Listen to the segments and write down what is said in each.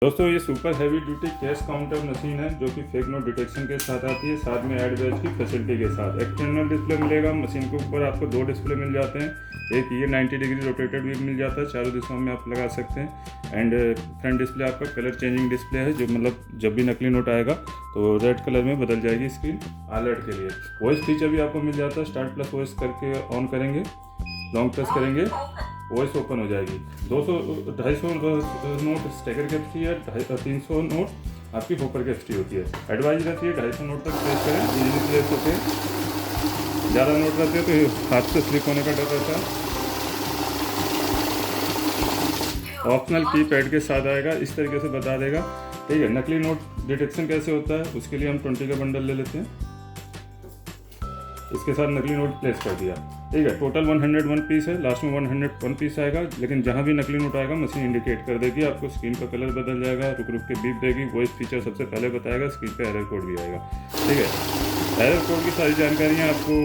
दोस्तों ये super heavy duty cash counter machine है जो कि फेक नोट डिटेक्शन के साथ आती है, साथ में एड बैच की फैसिलिटी के साथ। एक्सटर्नल डिस्प्ले मिलेगा, मशीन के ऊपर आपको दो डिस्प्ले मिल जाते हैं। एक ये 90 डिग्री रोटेटेड भी मिल जाता है, चारों दिशाओं में आप लगा सकते हैं। एंड फ्रंट डिस्प्ले आपका कलर चेंजिंग डिस्प्ले है, जो मतलब जब भी नकली नोट आएगा तो रेड कलर में बदल जाएगी स्क्रीन अलर्ट के लिए। वॉइस फीचर भी आपको मिल जाता है, स्टार्ट प्लस वॉइस करके ऑन करेंगे, लॉन्ग प्रेस करेंगे, वॉइस ओपन हो जाएगी। 200-250 नोट स्टेकर कैपेसिटी है, 300 नोट आपकी होकर कैपेसिटी होती है। एडवाइज रहती है 250 नोट तक प्लेस करें, इजीली प्लेस होते हैं। ज़्यादा नोट रहते हैं तो हाथ से स्लिप होने का डर रहता है। ऑप्शनल की पैड के साथ आएगा, इस तरीके से बता देगा। ठीक है, नकली नोट डिटेक्शन कैसे होता है उसके लिए हम 20 का बंडल ले लेते हैं। इसके साथ नकली नोट प्लेस कर दिया। ठीक है, टोटल 101 पीस है, लास्ट में 101 पीस आएगा। लेकिन जहाँ भी नकली नोट आएगा मशीन इंडिकेट कर देगी, आपको स्क्रीन का कलर बदल जाएगा, रुक रुक के बीप देगी, वॉइस फीचर सबसे पहले बताएगा, स्क्रीन पे एरर कोड भी आएगा। ठीक है, एरर कोड की सारी जानकारियाँ आपको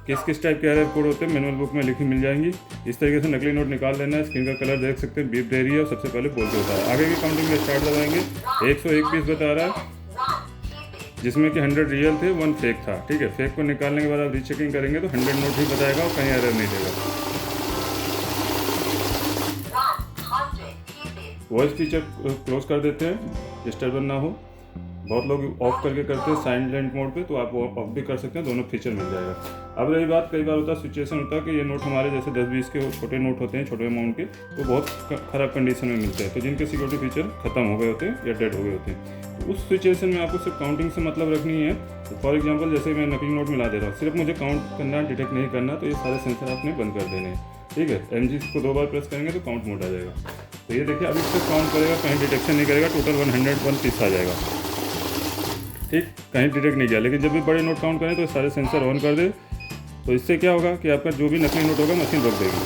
किस किस टाइप के एरर कोड होते हैं मैनुअल बुक में लिखी मिल जाएंगी। इस तरीके से नकली नोट निकाल लेना है। स्क्रीन का कलर देख सकते हैं, बीप दे रही है और सबसे पहले बोल के होता है। आगे की काउंटिंग में स्टार्ट दबाएंगे, 101 पीस बता रहा है, जिसमें कि 100 रियल थे, 1 फेक था। ठीक है, फेक को निकालने के बाद आप रीचेकिंग करेंगे तो 100 नोट ही बताएगा और कहीं एरर नहीं देगा। वॉइस फीचर क्लोज कर देते हैं, डिस्टर्बेंस ना हो। बहुत लोग ऑफ करके करते हैं साइलेंट मोड पे, तो आप ऑफ भी कर सकते हैं, दोनों फीचर मिल जाएगा। अब रही बात, कई बार होता है सिचुएशन होता है कि ये नोट हमारे जैसे 10-20 के छोटे नोट होते हैं, छोटे अमाउंट के, तो बहुत ख़राब कंडीशन में मिलते हैं, तो जिनके सिक्योरिटी फीचर खत्म हो गए होते हैं या डेड हो गए होते हैं। तो उस सिचुएशन में आपको सिर्फ काउंटिंग से मतलब रखनी है। फॉर एग्जाम्पल जैसे मैं नकली नोट मिला दे रहा हूँ, सिर्फ मुझे काउंट करना, डिटेक्ट नहीं करना, तो ये सारे सेंसर आपने बंद कर देने हैं। ठीक है, MG को 2 बार प्रेस करेंगे तो काउंट मोड आ जाएगा। तो ये देखिए, अभी तक काउंट करेगा, कहीं डिटेक्शन नहीं करेगा, टोटल 101 पीस आ जाएगा। ठीक, कहीं डिटेक्ट नहीं किया। लेकिन जब भी बड़े नोट काउंट करें तो सारे सेंसर ऑन कर दे, तो इससे क्या होगा कि आपका जो भी नकली नोट होगा मशीन रोक देगी।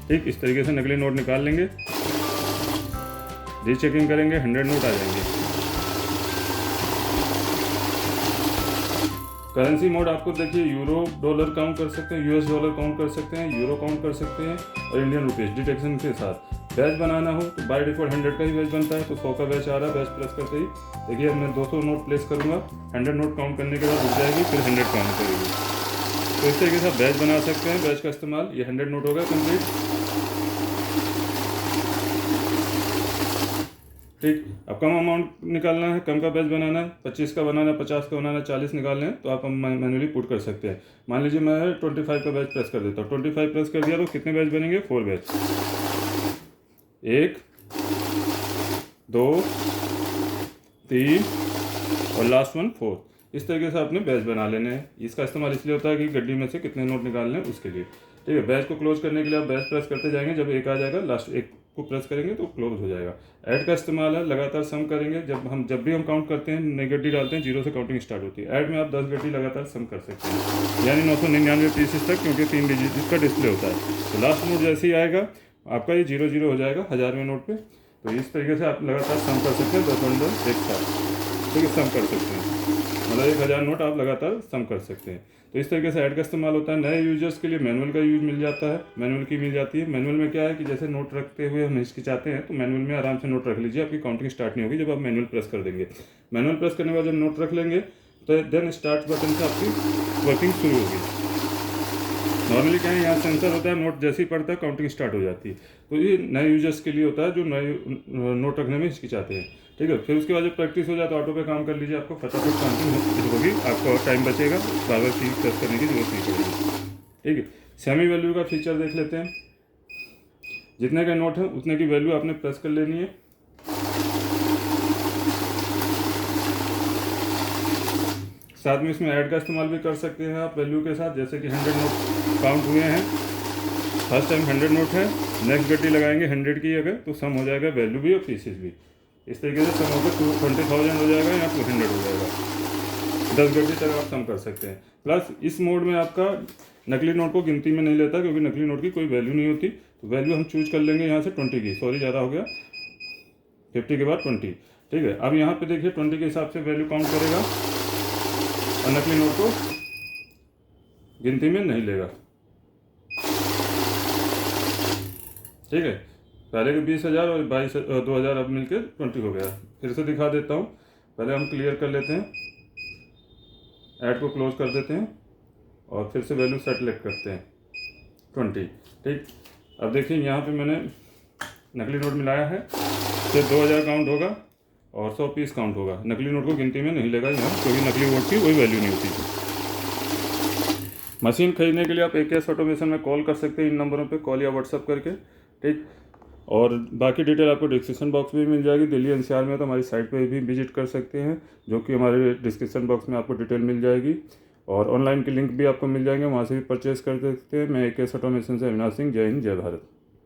ठीक, इस तरीके से नकली नोट निकाल लेंगे, रीचेकिंग करेंगे, 100 नोट आ जाएंगे। करेंसी मोड आपको देखिए, यूरो डॉलर काउंट कर सकते हैं, US डॉलर काउंट कर सकते हैं, यूरो काउंट कर सकते हैं और इंडियन रुपीज़ डिटेक्शन के साथ। बैच बनाना हो तो बाय डिफॉल्ट 100 का ही बैच बनता है, तो 100 का बैच आ रहा है। बैच प्रेस करते ही देखिए, मैं 200 नोट प्लेस करूँगा, 100 नोट काउंट करने के बाद रुक जाएगी, फिर 100 काउंट करेगी। तो इस तरीके से आप बैच बना सकते हैं। बैच का इस्तेमाल, ये 100 नोट होगा कंप्लीट। ठीक, अब कम अमाउंट निकालना है, कम का बैच बनाना है, 25 का बनाना है, 50 का बनाना है, 40 निकालना है, तो आप मैनुअली पुट कर सकते हैं। मान लीजिए मैं 25 का बैच प्रेस कर देता हूँ, 25 प्रेस कर दिया तो कितने बैच बनेंगे? 4 बैच, 1 2 3 और लास्ट 1 4। इस तरीके से आपने बैच बना लेने हैं। इसका इस्तेमाल इसलिए होता है कि गड्डी में से कितने नोट निकालने हैं उसके लिए। ठीक है, बैच को क्लोज करने के लिए आप बैच प्रेस करते जाएंगे, जब एक आ जाएगा, लास्ट एक को प्रेस करेंगे तो क्लोज हो जाएगा। ऐड का इस्तेमाल है, लगातार सम करेंगे। जब भी हम काउंट करते हैं, नई गड्डी डालते हैं, 0 से काउंटिंग स्टार्ट होती है। ऐड में आप 10 गड्डी लगातार सम कर सकते हैं, यानी 999 पीसेस तक, क्योंकि 3 डिजिट का डिस्प्ले होता है। तो लास्ट नोट जैसे ही आएगा आपका ये 00 हो जाएगा 1000वें नोट पे। तो इस तरीके से आप लगातार सम कर सकते हैं, 10 बंडल एक साथ। ठीक है, सम कर सकते हैं, मतलब 1000 नोट आप लगातार सम कर सकते हैं। तो इस तरीके से ऐड का इस्तेमाल होता है। नए यूजर्स के लिए मैनुअल का यूज मिल जाता है, मैनुअल की मिल जाती है। मैनुअल में क्या है कि जैसे नोट रखते हुए हम हिचकिचाते हैं, तो मैनुअल में आराम से नोट रख लीजिए, आपकी काउंटिंग स्टार्ट नहीं होगी जब आप मैनुअल प्रेस कर देंगे। मैनुअल प्रेस करने के बाद जब नोट रख लेंगे तो देन स्टार्ट बटन से आपकी वर्किंग शुरू होगी। नॉर्मली क्या है, यहाँ सेंसर होता है, नोट जैसे ही पड़ता है काउंटिंग स्टार्ट हो जाती है। तो ये नए यूजर्स के लिए होता है जो नए नोट रखने में हिचकिचाते हैं। ठीक है, फिर उसके बाद जब प्रैक्टिस हो जाए तो ऑटो पे काम कर लीजिए, आपको फटाफट काउंटिंग होगी, आपको और टाइम बचेगा, बार बार की प्रेस करने की जरूरत नहीं पड़ेगी। ठीक है, सेमी वैल्यू का फीचर देख लेते हैं। जितने के नोट हैं उतने की वैल्यू आपने प्रेस कर लेनी है। साथ में इसमें ऐड का इस्तेमाल भी कर सकते हैं आप वैल्यू के साथ, जैसे कि 100 नोट काउंट हुए हैं, फर्स्ट टाइम 100 नोट है, नेक्स्ट गड्डी लगाएंगे 100 की, अगर तो सम हो जाएगा वैल्यू भी और पीसेस भी। इस तरीके से सम होकर 20,000 हो जाएगा या 200 हो जाएगा। 10 गड्डी तक आप सम कर सकते हैं। प्लस इस मोड में आपका नकली नोट को गिनती में नहीं लेता, क्योंकि नकली नोट की कोई वैल्यू नहीं होती। तो वैल्यू हम चूज कर लेंगे यहाँ से 20 की, सॉरी ज़्यादा हो गया, 50 के बाद 20। ठीक है, अब यहाँ पे देखिए 20 के हिसाब से वैल्यू काउंट करेगा और नकली नोट को गिनती में नहीं लेगा। ठीक है, पहले के 20,000 और 2000 अब मिलके 20 हो गया। फिर से दिखा देता हूँ। पहले हम क्लियर कर लेते हैं, ऐड को क्लोज कर देते हैं और फिर से वैल्यू सेलेक्ट करते हैं 20। ठीक, अब देखिए यहाँ पे मैंने नकली नोट मिलाया है, फिर 2000 काउंट होगा और 100 पीस काउंट होगा। नकली नोट को गिनती में नहीं लेगा यहाँ, क्योंकि नकली नोट की कोई वैल्यू नहीं होती। मशीन खरीदने के लिए आप AKS ऑटोमेशन में कॉल कर सकते हैं इन नंबरों पे, कॉल या व्हाट्सअप करके। ठीक, और बाकी डिटेल आपको डिस्क्रिप्शन बॉक्स में मिल जाएगी। दिल्ली NCR में तो हमारी साइट पे भी विजिट कर सकते हैं, जो कि हमारे डिस्क्रिप्शन बॉक्स में आपको डिटेल मिल जाएगी। और ऑनलाइन के लिंक भी आपको मिल जाएंगे, वहाँ से भी परचेज़ कर सकते हैं। मैं AKS ऑटोमेशन से अविनाश सिंह। जय हिंद, जय भारत।